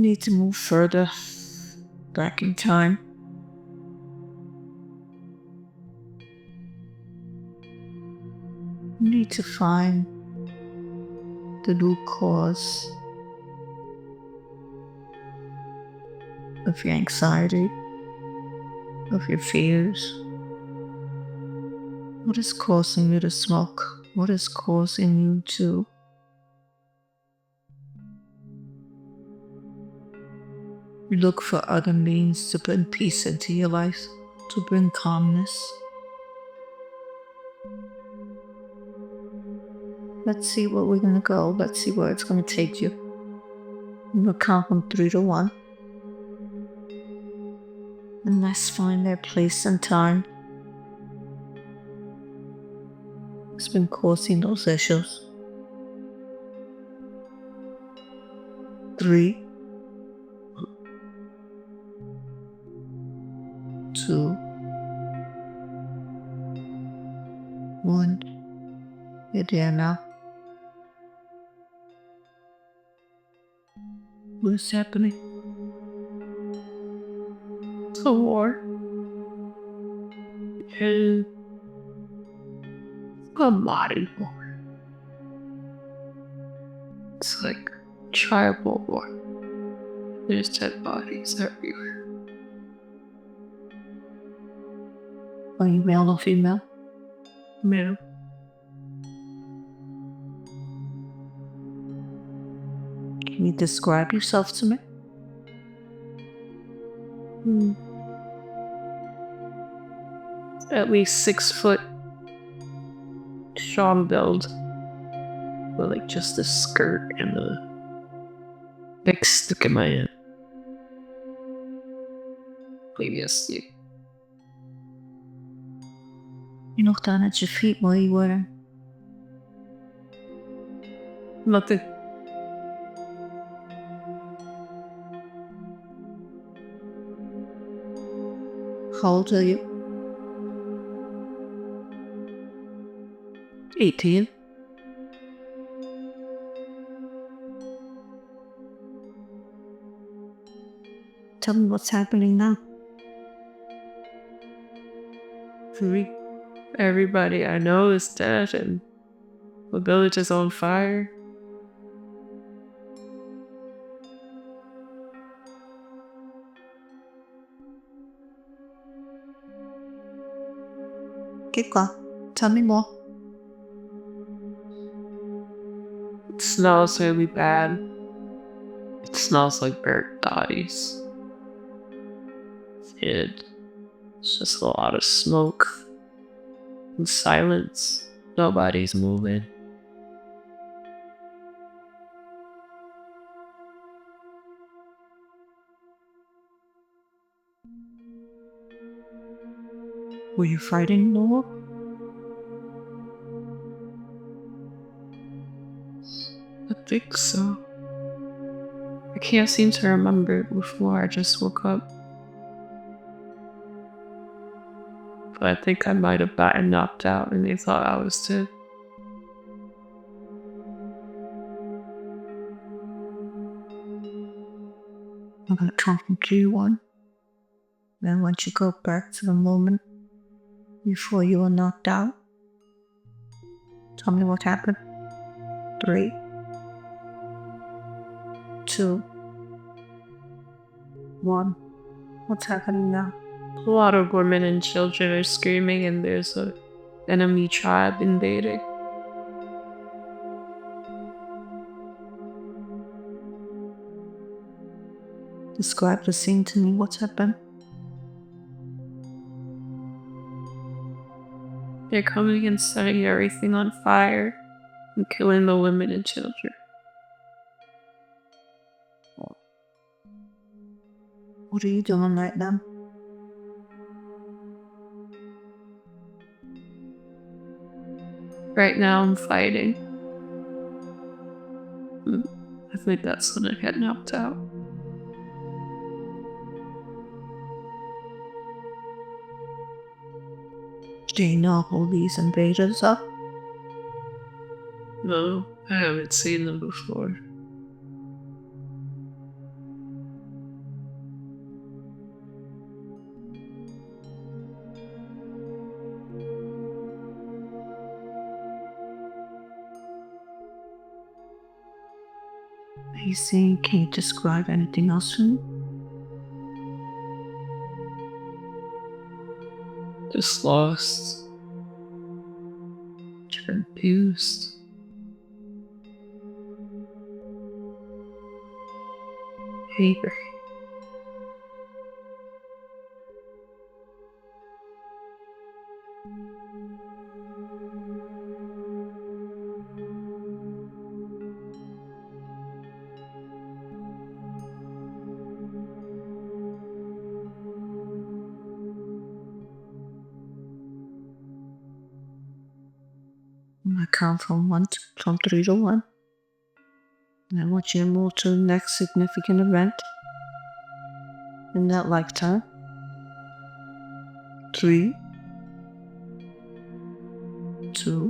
need to move further back in time. You need to find the root cause of your anxiety, of your fears. What is causing you to smoke? What is causing you to look for other means to bring peace into your life, to bring calmness? Let's see where we're going to go. Let's see where it's going to take you. I'm going to count from 3 to 1. And let's find their place and time. It's been causing those issues. 3, 2, 1. You're there now. What's happening? It's a war. And a modern war. It's like tribal war. There's dead bodies everywhere. Are you male or female? Male. Can you describe yourself to me? At least 6 foot, strong build, with like just a skirt and a big stick in my hand. Maybe a stick. Je nog down at your feet while you were. Nothing. How old are you? 18. Tell me what's happening now. Everybody I know is dead and the village is on fire. Keep going. Tell me more. It smells really bad. It smells like burnt bodies. It's just a lot of smoke and silence. Nobody's moving. Were you fighting the war? I think so. I can't seem to remember it before I just woke up. But I think I might have gotten knocked out and they thought I was dead. I'm gonna count from 3, 1. Then once you go back to the moment before you were knocked out, tell me what happened. 3, 2, 1. What's happening now? A lot of women and children are screaming and there's an enemy tribe invading. Describe the scene to me. What's happened? They're coming and setting everything on fire and killing the women and children. What are you doing right now? Right now I'm fighting. I think that's when I get knocked out. Do you know who these invaders are? No, I haven't seen them before. Amazing. Can you describe anything else for me? Just lost. Confused. Angry. I count from 3 to 1. And I want you to move to the next significant event in that lifetime. 3, 2,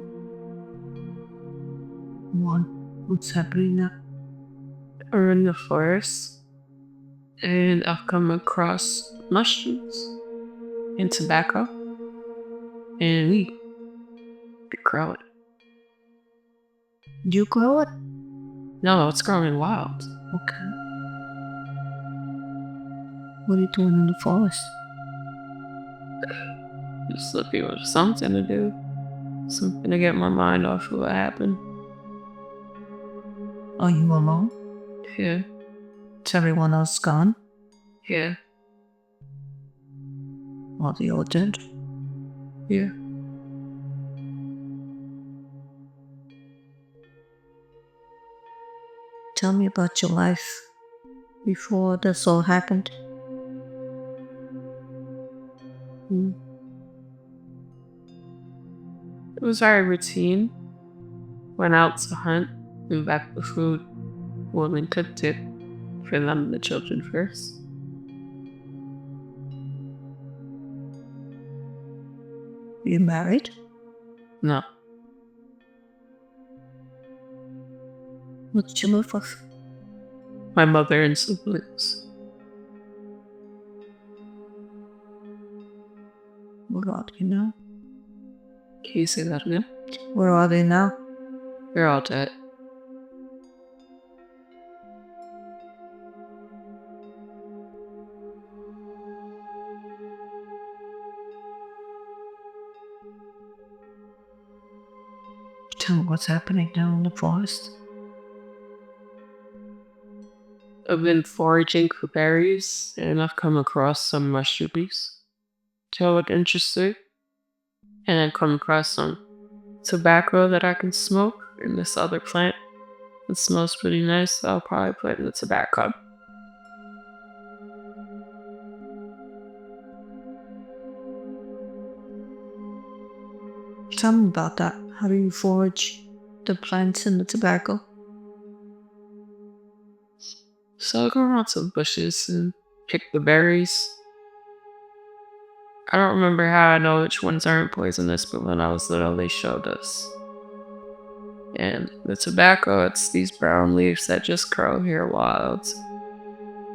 1. What's happening now? We're in the forest, and I've come across mushrooms and tobacco, and we grow it. You grow it? No, it's growing wild. Okay. What are you doing in the forest? Just looking for something to do. Something to get my mind off of what happened. Are you alone? Yeah. Is everyone else gone? Yeah. Are they all dead? Yeah. Tell me about your life before this all happened. It was very routine. Went out to hunt, came back with food. Woman cooked it for them and the children first. You married? No. What did you live with? My mother and siblings. Where are they now? Can you say that again? Where are they now? They're all dead. Tell me what's happening now in the forest. I've been foraging for berries, and I've come across some mushrooms. They look interesting. And I've come across some tobacco that I can smoke in this other plant. It smells pretty nice, so I'll probably put it in the tobacco. Tell me about that. How do you forage the plants and the tobacco? So I'll go around to the bushes and pick the berries. I don't remember how I know which ones aren't poisonous, but when I was little, they showed us. And the tobacco, it's these brown leaves that just grow here wild.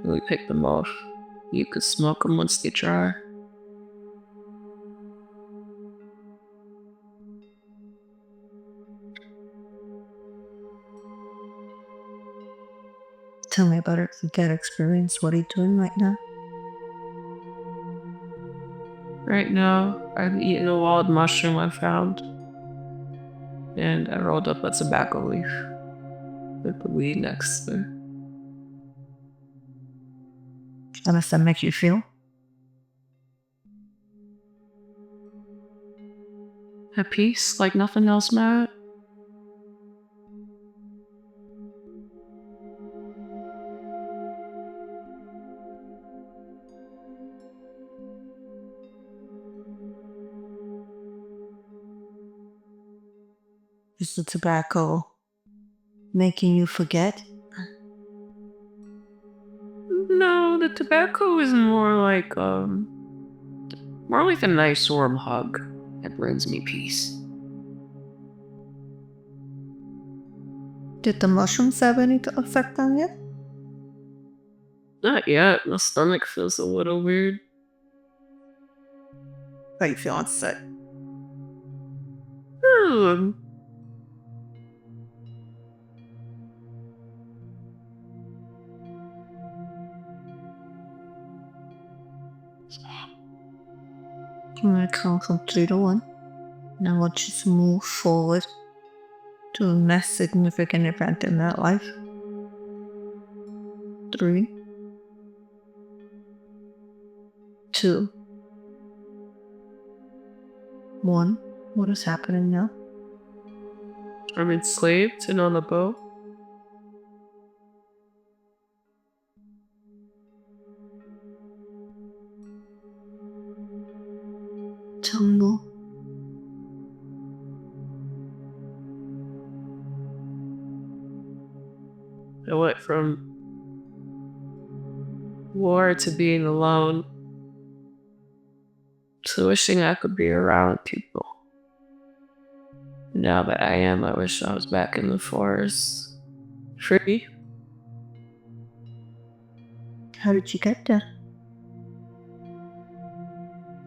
We pick them off. You could smoke them once they dry. Tell me about that experience. What are you doing right now? Right now, I'm eating a wild mushroom I found. And I rolled up a tobacco leaf with the weed next to it. How does that make you feel? At peace, like nothing else mattered. Is the tobacco making you forget? No, the tobacco is more like a nice warm hug that brings me peace. Did the mushrooms have any effect on you? Not yet. My stomach feels a little weird. Are you feeling sick? I'm going to count from 3 to 1. And I want you to move forward to the next significant event in that life. 3, 2, 1. What is happening now? I'm enslaved and on a boat. Tell me more. I went from war to being alone to wishing I could be around people. Now that I am, I wish I was back in the forest. Free. How did you get there?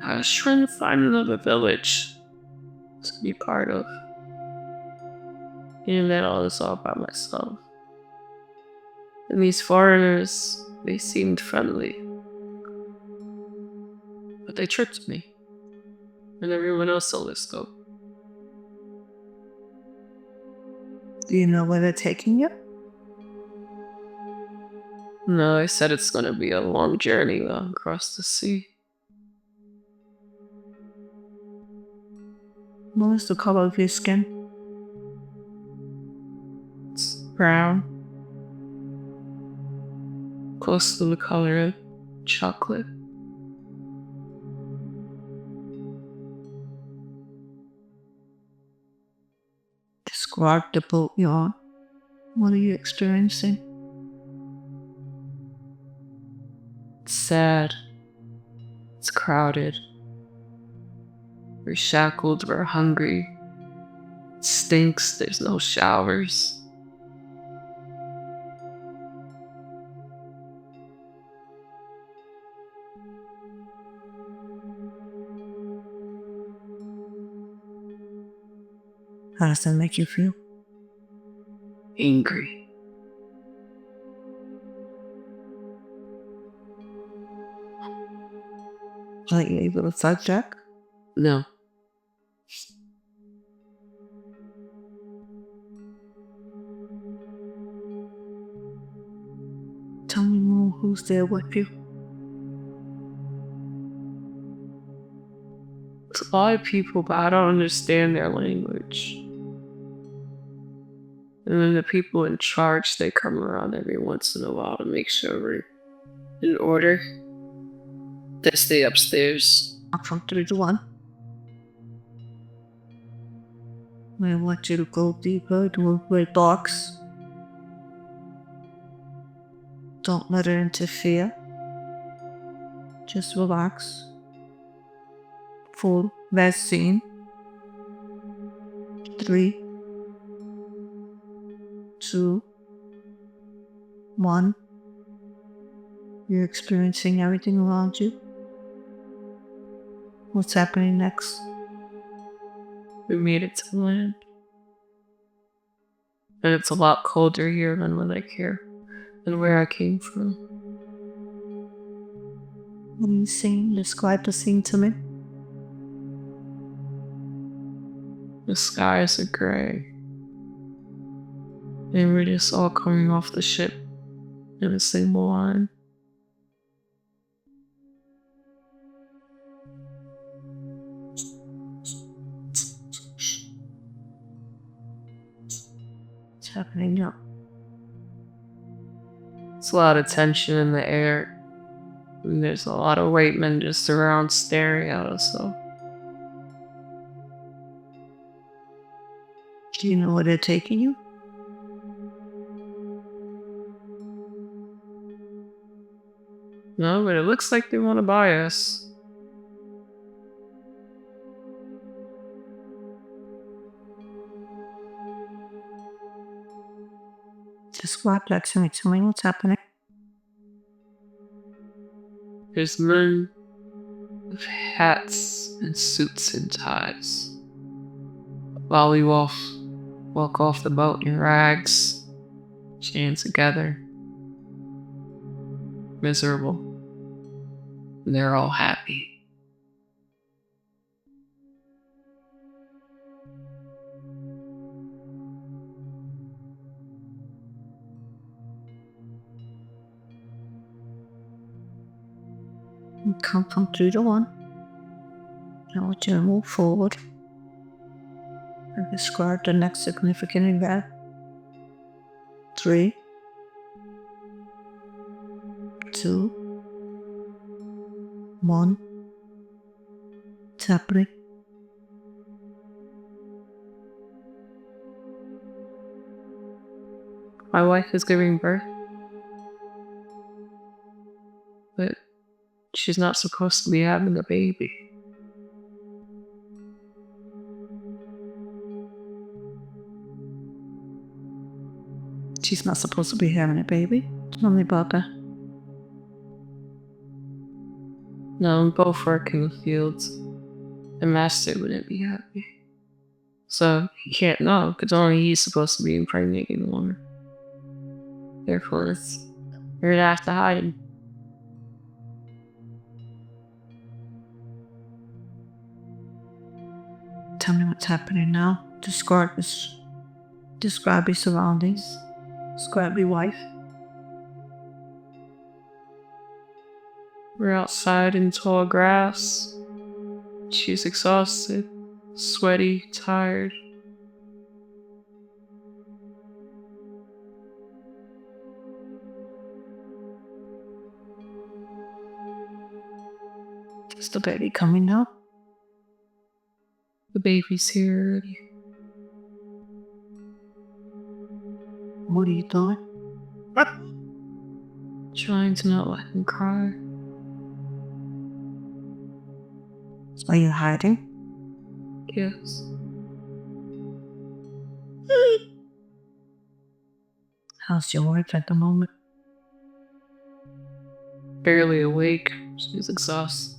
I was trying to find another village to be part of. And then all this all by myself. And these foreigners, they seemed friendly. But they tricked me. And everyone else sold this scope. Do you know where they're taking you? No, they said it's gonna be a long journey across the sea. What is the color of your skin? It's brown. Close to the color of chocolate. Describe the boat you're on. What are you experiencing? It's sad. It's crowded. We're shackled, we're hungry. It stinks, there's no showers. How does that make you feel? Angry. Are you able to sidetrack? No. Tell me more. Who's there with you? There's a lot of people, but I don't understand their language. And then the people in charge, they come around every once in a while to make sure we're in order. They stay upstairs. From 3 to 1. I want you to go deeper to a gray box. Don't let it interfere. Just relax. Full vaccine. 3, 2, 1. You're experiencing everything around you. What's happening next? We made it to land. And it's a lot colder here than when I care, than where I came from. What are you seeing? Describe the scene to me. The skies are gray. And we're just all coming off the ship in a single line. What's happening now? There's a lot of tension in the air. And there's a lot of white men just around staring at us, though. Do you know where they're taking you? No, but it looks like they want to buy us. Describe that to me. Tell me what's happening. There's men with hats and suits and ties. While we walk off the boat in rags, chained together, miserable. And they're all happy. And count from 3 to 1. I want you to move forward and describe the next significant event. 3, 2, 1. It's happening. My wife is giving birth, but she's not supposed to be having a baby. She's not supposed to be having a baby. Tell me about that. No, both work in the fields. The master wouldn't be happy. So he can't know, because only he's supposed to be impregnating the woman. Therefore, you're gonna have to hide him. Tell me what's happening now. Describe your surroundings. Describe your wife. We're outside in tall grass. She's exhausted, sweaty, tired. Is the baby coming now? The baby's here already. What are you doing? Trying to not let him cry. Are you hiding? Yes. How's your wife at the moment? Barely awake. She's exhausted.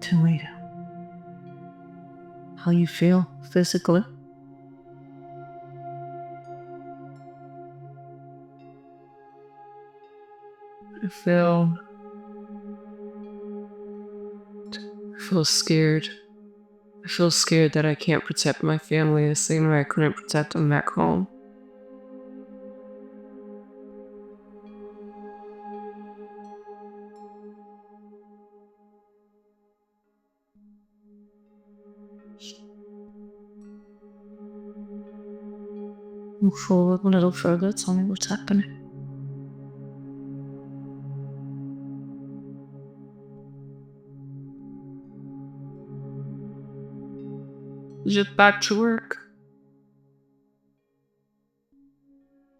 Tell me how you feel physically. I feel scared. I feel scared that I can't protect my family the same way I couldn't protect them back home. Move forward a little further. Tell me what's happening. Just back to work.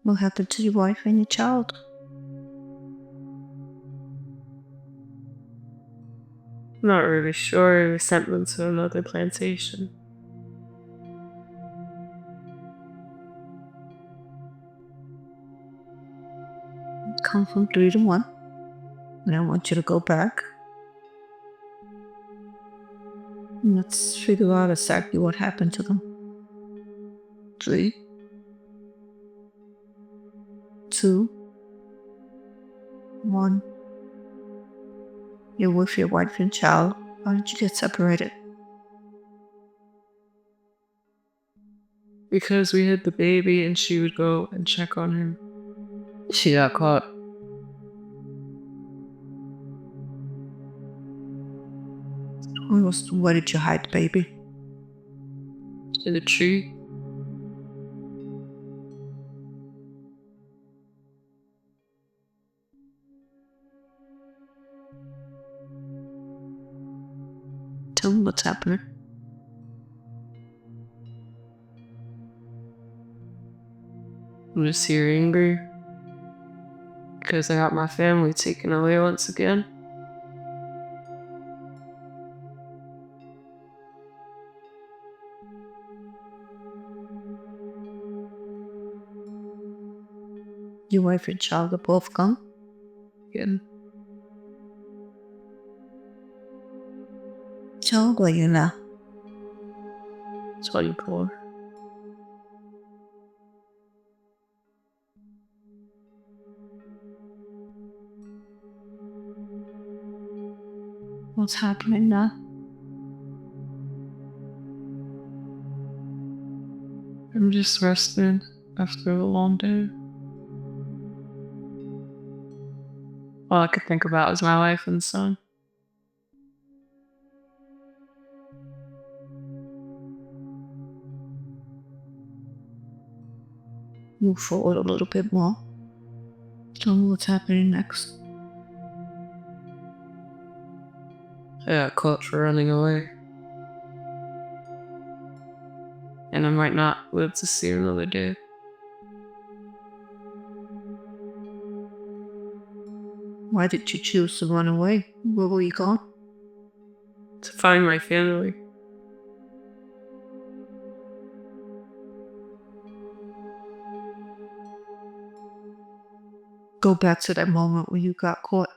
What happened to your wife and your child? Not really sure. We sent them to another plantation. Count from 3 to 1. And I want you to go back. And let's figure out exactly what happened to them. 3, 2, 1. You're with your wife and child. Why did you get separated? Because we had the baby and she would go and check on him. She got caught. Where did you hide the baby? In a tree. Tell me what's happening. I'm just here angry. Because I got my family taken away once again. Your wife and child are both gone? Again. How old are you now? 24. What's happening now? I'm just resting after a long day. All I could think about was my wife and son. Move forward a little bit more. Tell me what's happening next. I got caught for running away. And I might not live to see another day. Why did you choose to run away? Where were you going? To find my family. Go back to that moment where you got caught.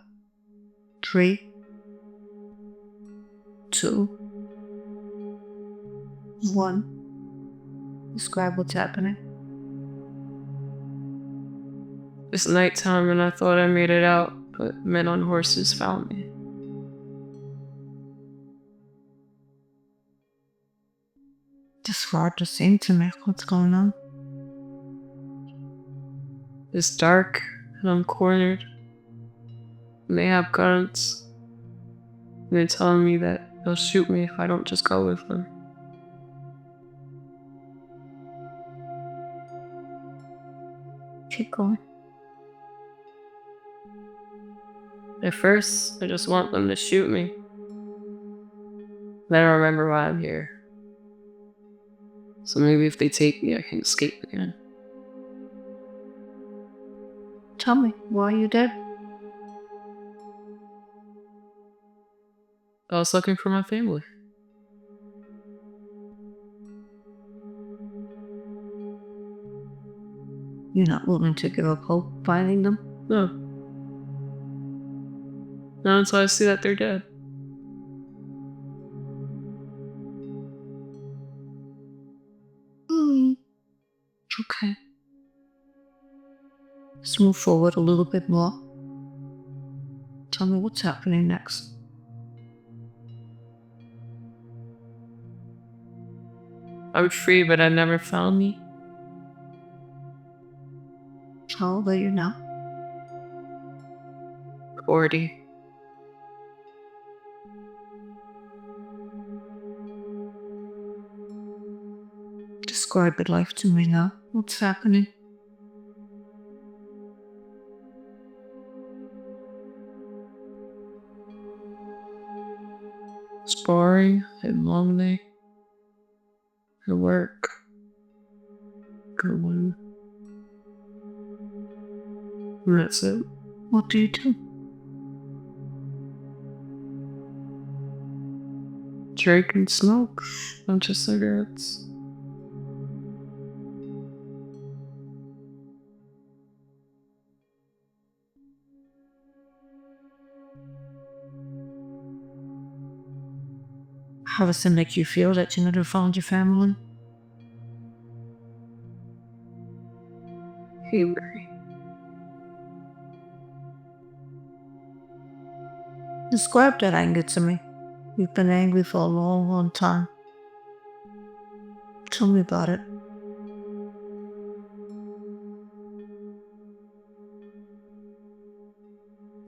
3, 2, 1. Describe what's happening. It's nighttime and I thought I made it out, but men on horses found me. Describe the scene to me. What's going on? It's dark and I'm cornered. And they have guns. And they're telling me that they'll shoot me if I don't just go with them. Keep going. At first, I just want them to shoot me. Then I remember why I'm here. So maybe if they take me, I can escape again. Tell me, why are you dead? I was looking for my family. You're not willing to give up hope finding them? No. Not until I see that they're dead. Okay. Let's move forward a little bit more. Tell me what's happening next. I'm free, but I never found me. How old are you now? 40. Describe your life to me now. What's happening? Sparring and lonely. At work. Good one. And that's it. What do you do? Drink and smoke. Bunch of cigarettes. How does it make you feel that you never found your family? Angry. Describe that anger to me. You've been angry for a long, long time. Tell me about it.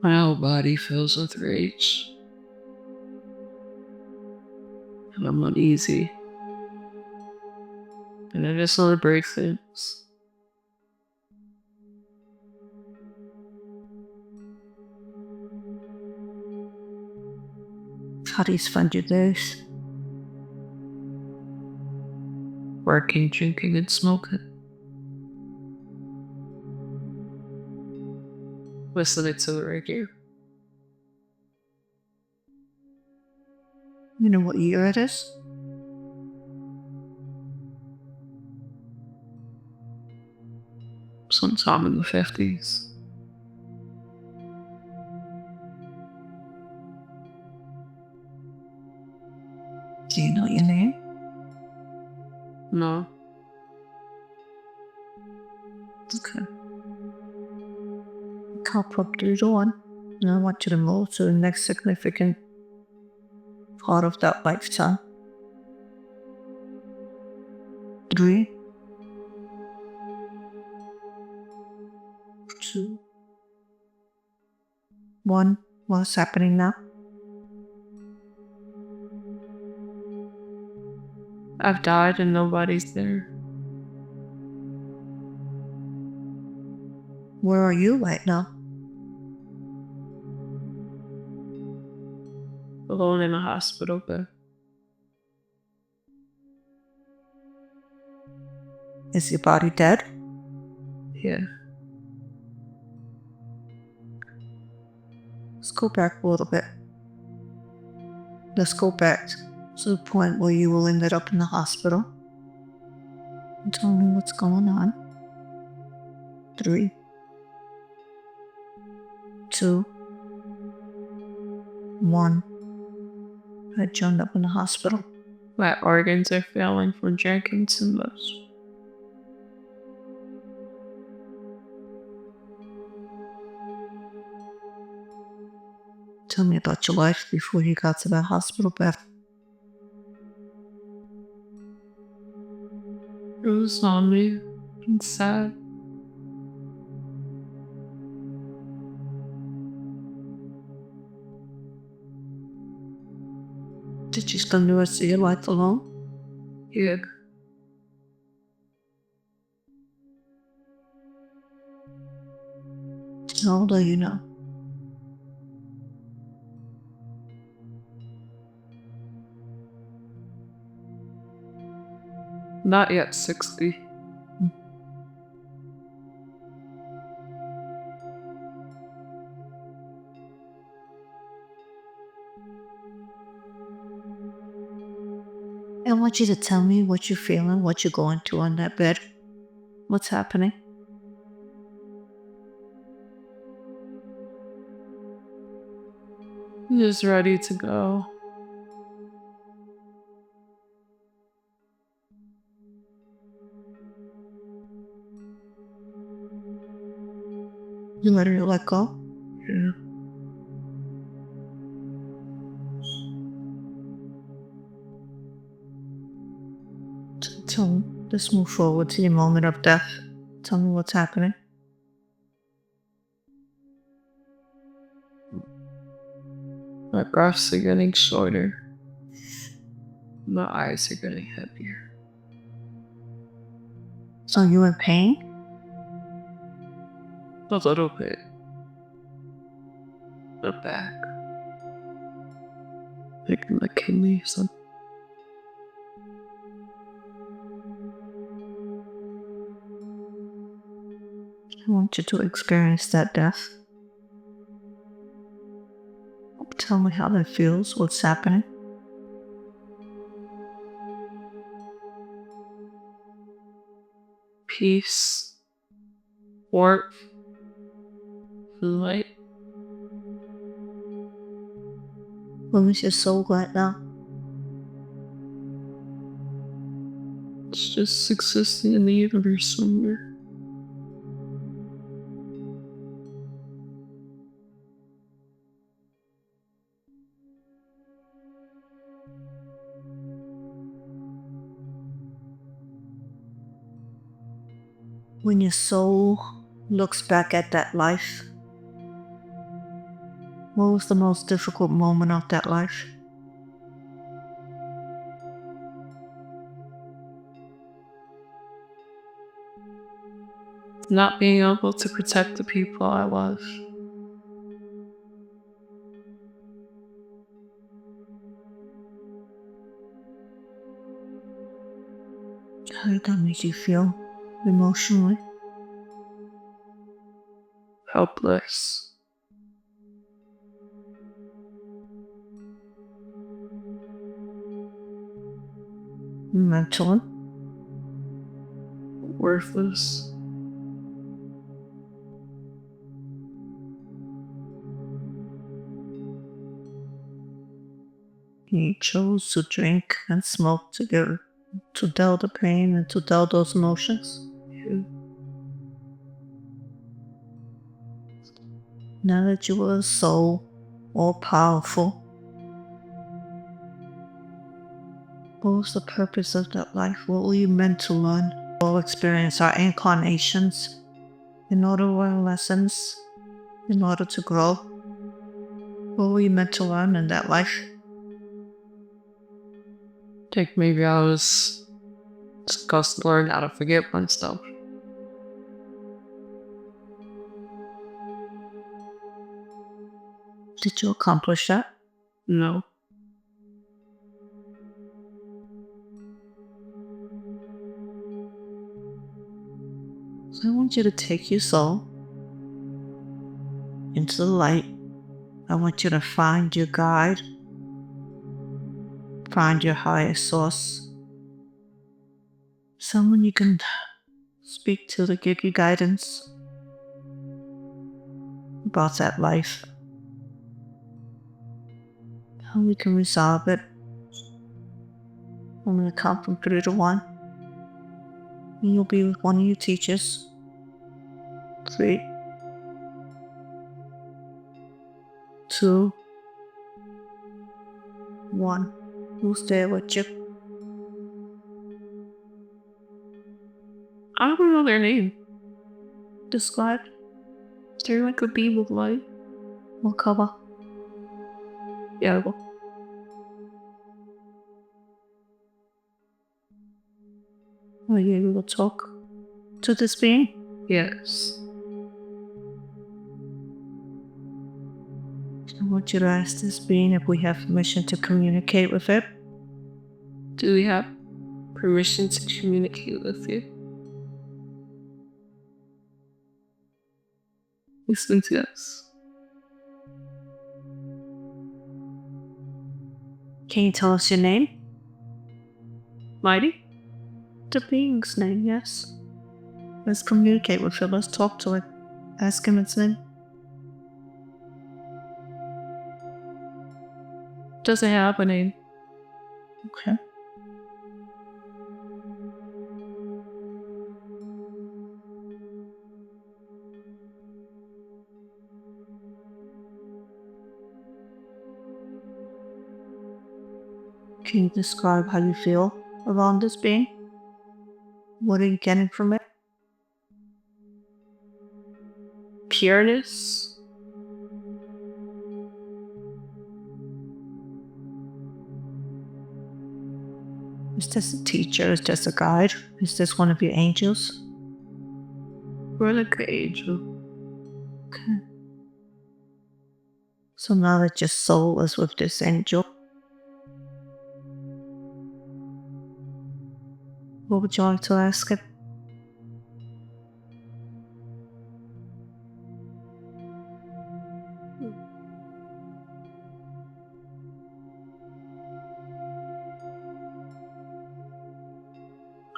My whole body fills with rage. And I'm uneasy. And I just want to break things. How do you spend your days? Working, drinking, and smoking. Listening to the radio. You know what year it is? Sometime in the 50s. Do you know your name? No. Okay. Count up to the 1. And I want you to move to the next significant part of that lifetime. 3, 2, 1. What's happening now? I've died and nobody's there. Where are you right now? Alone in a hospital bed. Is your body dead? Yeah. Let's go back a little bit. Let's go back to the point where you will ended up in the hospital. And tell me what's going on. 3, 2, 1. I joined up in the hospital. My organs are failing from drinking too much. Tell me about your life before you got to that hospital bed. It was lonely and sad. Did you spend the rest of your life alone? Yeah. How old are you now? Not yet 60. I want you to tell me what you're feeling, what you're going through on that bed. What's happening? I'm just ready to go. You ready to let go? Yeah. Tell me, let's move forward to your moment of death. Tell me what's happening. My breaths are getting shorter. My eyes are getting heavier. So you in pain? A little bit. The back. Like my kidneys. I want you to experience that death. Tell me how that feels, what's happening. Peace. Warmth. Light. Where is your soul right now? It's just existing in the universe somewhere. When your soul looks back at that life, what was the most difficult moment of that life? Not being able to protect the people I love. How did that make you feel emotionally? Helpless. Mentally? Worthless. You chose to drink and smoke together to dull the pain and to dull those emotions. Yeah. Now that you were a soul, all powerful, what was the purpose of that life? What were you meant to learn? All experience our incarnations in order to learn lessons, in order to grow. What were you meant to learn in that life? I think maybe I was supposed to learn how to forget myself. Did you accomplish that? No. So I want you to take your soul into the light. I want you to find your guide, find your higher source, someone you can speak to give you guidance about that life, how we can resolve it. I'm going to count from 3 to 1, and you'll be with one of your teachers. 3, 2, 1. Who's there with you? I don't know their name. Describe. They're like a beam of light. What color? Yellow. Are you able to talk to this being? Yes. I want you to ask this being if we have permission to communicate with it. Do we have permission to communicate with you? Listen to us. Can you tell us your name? Mighty? The being's name, yes. Let's communicate with it. Let's talk to it. Ask him its name. Doesn't have a name. Okay. Can you describe how you feel around this being? What are you getting from it? Pureness? Is this a teacher? Is this a guide? Is this one of your angels? We're like an angel. Okay. So now that your soul is with this angel, what would you like to ask it?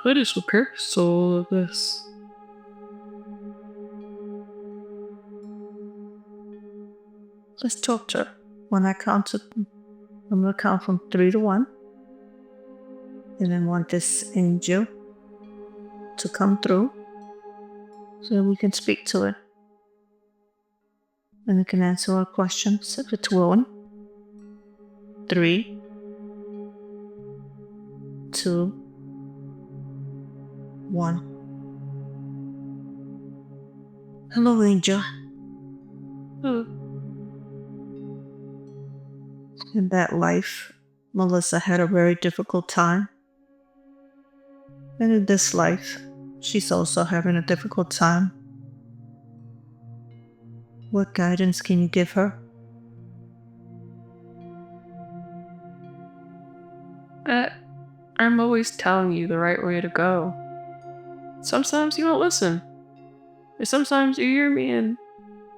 What is the purpose of all of this? Let's talk to it. When I count it, I'm going to count from 3 to 1. And I want this angel to come through so we can speak to it. And it can answer our questions if it's willing. 3, 2, 1. Hello, angel. In that life, Melissa had a very difficult time. And in this life, she's also having a difficult time. What guidance can you give her? I'm always telling you the right way to go. Sometimes you don't listen. Or sometimes you hear me and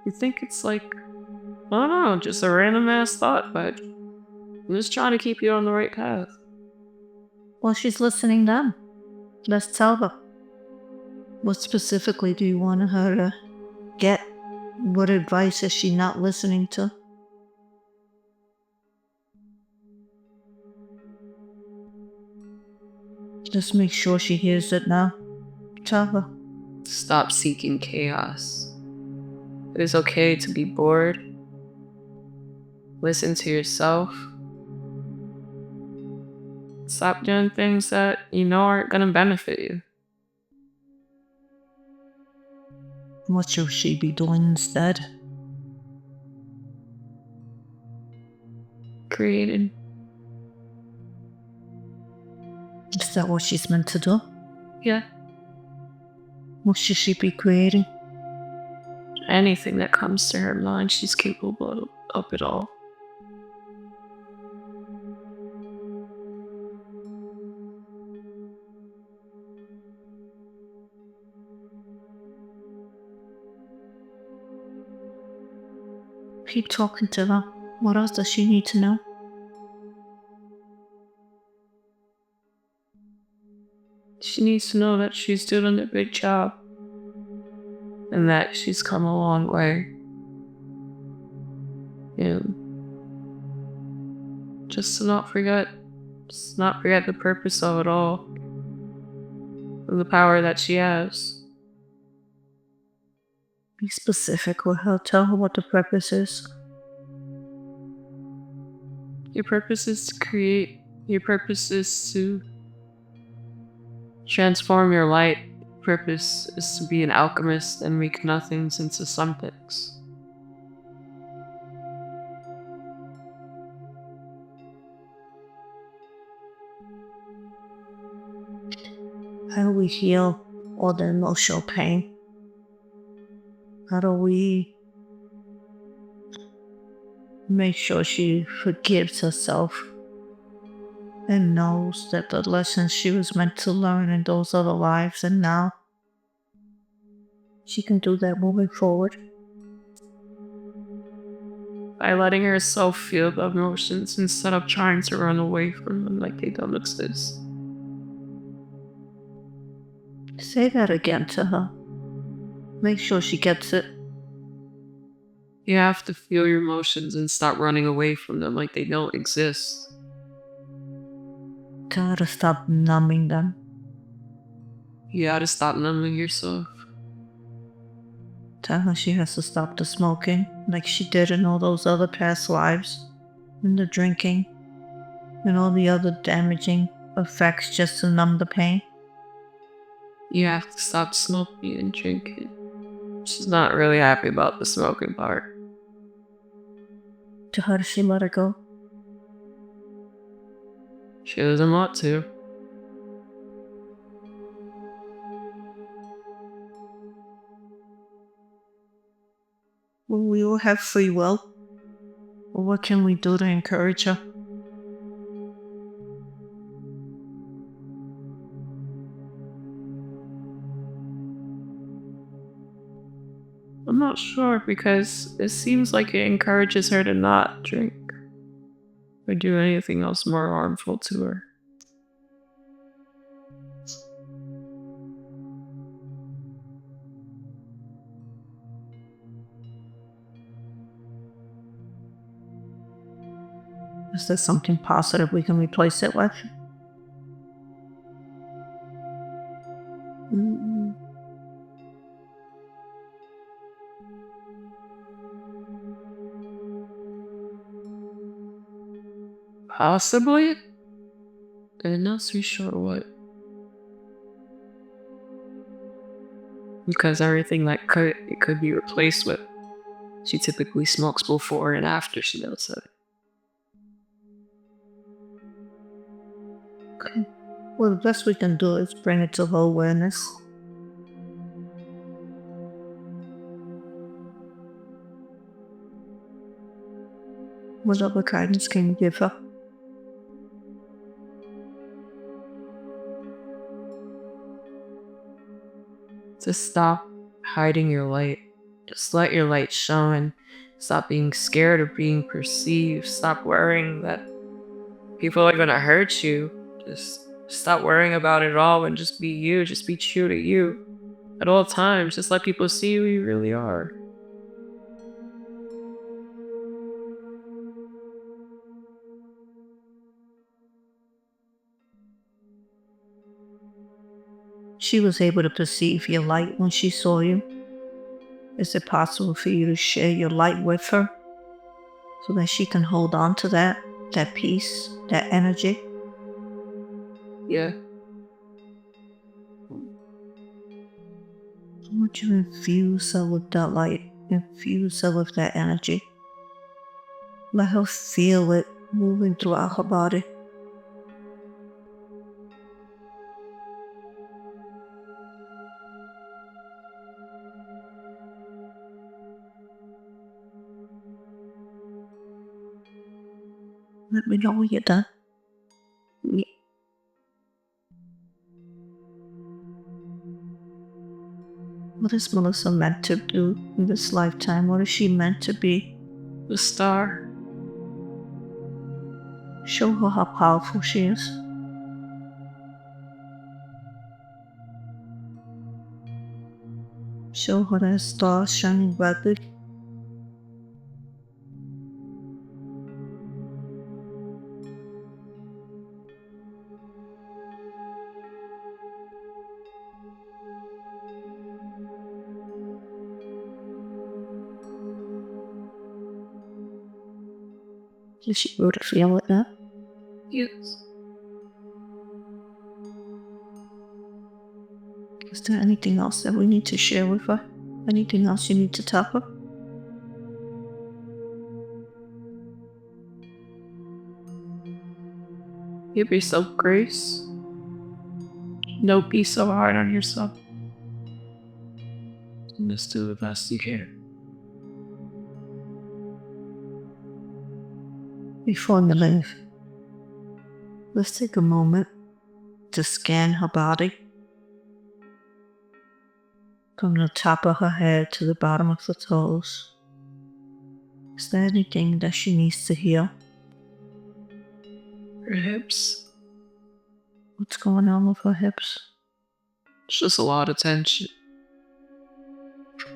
you think it's like, I don't know, just a random ass thought, but I'm just trying to keep you on the right path. Well, she's listening then. Let's tell her. What specifically do you want her to get? What advice is she not listening to? Just make sure she hears it now. Tell her. Stop seeking chaos. It is okay to be bored. Listen to yourself. Stop doing things that you know aren't going to benefit you. What should she be doing instead? creating. Is that what she's meant to do? Yeah, What should she be creating? anything that comes to her mind, she's capable of it all. Keep talking to her. What else does she need to know? She needs to know that she's doing a big job and that she's come a long way. And just to not forget the purpose of it all and the power that she has. Be specific with her. Tell her what the purpose is. Your purpose is to create. Your purpose is to transform your light. Your purpose is to be an alchemist and make nothings into somethings. How do we heal all the emotional pain? How do we make sure she forgives herself and knows that the lessons she was meant to learn in those other lives, and now she can do that moving forward? By letting herself feel the emotions instead of trying to run away from them like they don't exist. Say that again to her. Make sure she gets it. You have to feel your emotions and stop running away from them like they don't exist. Tell her to stop numbing them. You gotta stop numbing yourself. Tell her she has to stop the smoking like she did in all those other past lives, and the drinking, and all the other damaging effects just to numb the pain. You have to stop smoking and drinking. She's not really happy about the smoking part. To her, she let her go. She doesn't want to. Will we all have free will? Or what can we do to encourage her? I'm not sure because it seems like it encourages her to not drink or do anything else more harmful to her. Is there something positive we can replace it with? Mm. Possibly? I'm not so sure what. Because everything that could be replaced with, she typically smokes before and after she does it. Okay. Well, the best we can do is bring it to her awareness. What other guidance can you give her? To stop hiding your light. Just let your light shine. Stop being scared of being perceived. Stop worrying that people are gonna hurt you. Just stop worrying about it all and just be you. Just be true to you at all times. Just let people see who you really are. She was able to perceive your light when she saw you. Is it possible for you to share your light with her so that she can hold on to that peace, that energy? Yeah. I want you to infuse her with that light, infuse her with that energy. Let her feel it moving throughout her body. Let me know when you're done. Yeah. What is Melissa meant to do in this lifetime? What is she meant to be? The star. Show her how powerful she is. Show her that star shining brightly. Does she really feel it now? Yes. Is there anything else that we need to share with her? Anything else you need to tell her? Give yourself grace. No be so hard on yourself. And just do the best you can. Before we leave, let's take a moment to scan her body from the top of her head to the bottom of the toes. Is there anything that she needs to heal? Her hips. What's going on with her hips? It's just a lot of tension.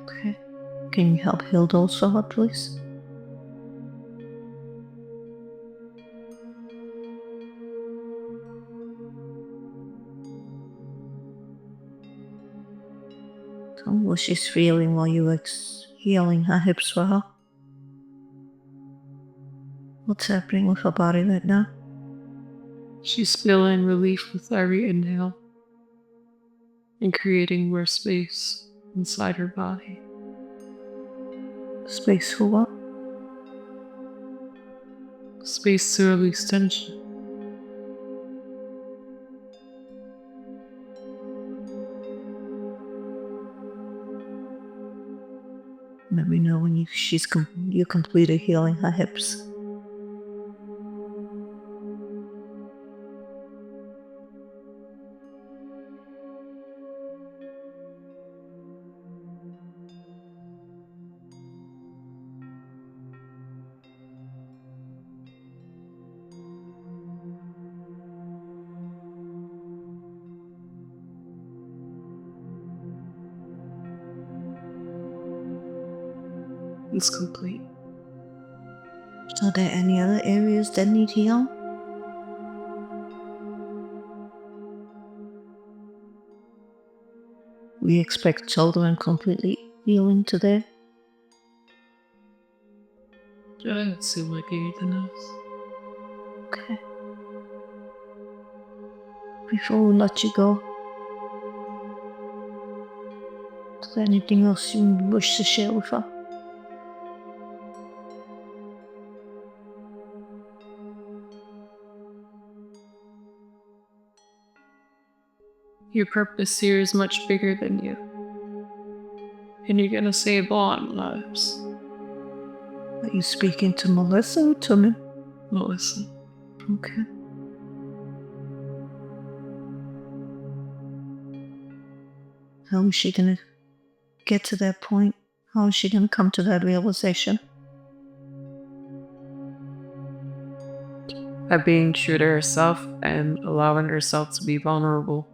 Okay. Can you help heal those for her, please? Tell me what she's feeling while you're healing her hips for her. What's happening with her body right now? She's feeling relief with every inhale and creating more space inside her body. Space for what? Space to release tension. Let me know when you completed healing her hips. It's complete. Are there any other areas that need healing? We expect children completely healing today. It doesn't seem like anything else. Okay. Before we let you go, is there anything else you wish to share with her? Your purpose here is much bigger than you. And you're gonna save a lot of lives. Are you speaking to Melissa or to me? Melissa. Okay. How is she gonna get to that point? How is she gonna come to that realization? By being true to herself and allowing herself to be vulnerable.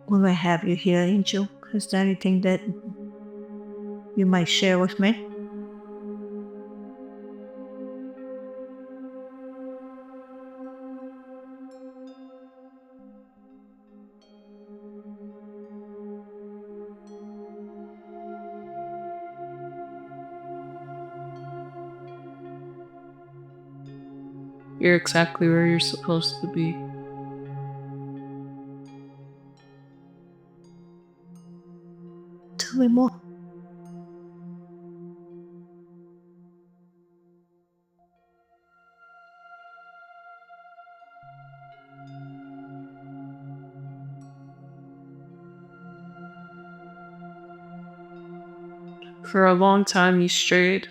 Will I have you here, Angel? Is there anything that you might share with me? You're exactly where you're supposed to be. Tell me more. For a long time, you strayed,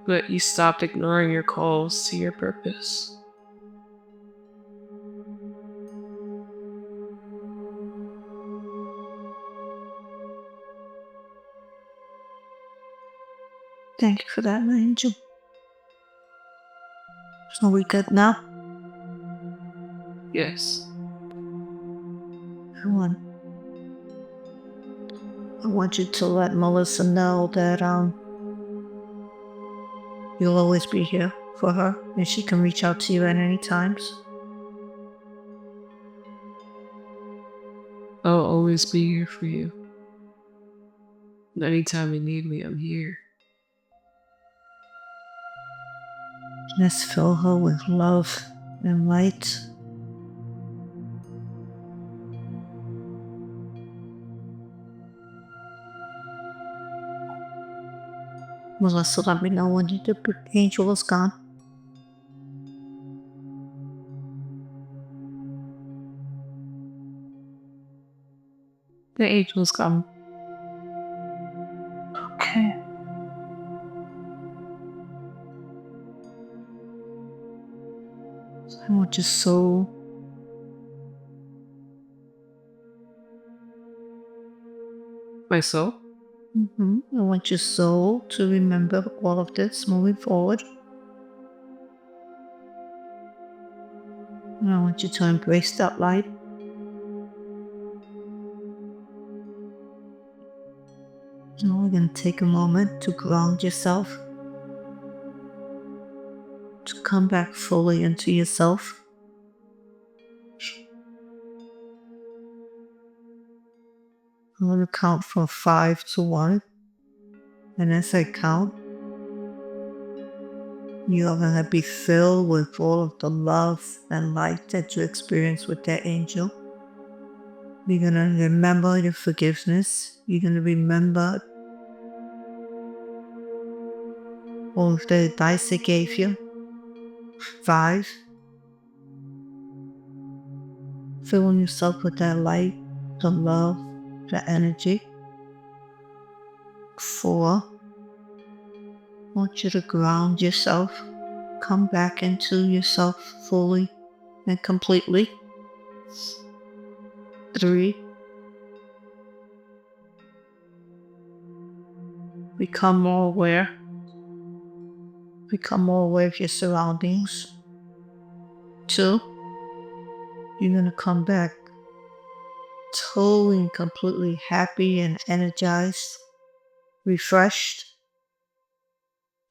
but you stopped ignoring your calls to your purpose. Thank you for that, my angel. So we good now? Yes. I want you to let Melissa know that you'll always be here for her, and she can reach out to you at any times. I'll always be here for you. Anytime you need me, I'm here. Let's fill her with love and light. Melissa, let me know when the angel is gone. The angels come. Okay. I want your soul My soul? I want your soul to remember all of this moving forward. And I want you to embrace that light. Now we're going to take a moment to ground yourself, to come back fully into yourself. I'm going to count from 5 to 1. And as I count, you're going to be filled with all of the love and light that you experienced with that angel. You're going to remember your forgiveness. You're going to remember all of the advice they gave you. 5. Filling yourself with that light, the love, the energy. 4. I want you to ground yourself. Come back into yourself fully and completely. 3. Become more aware. Become more aware of your surroundings. 2. You're going to come back totally and completely happy and energized, refreshed.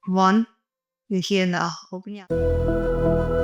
1. You're here now. Open your eyes.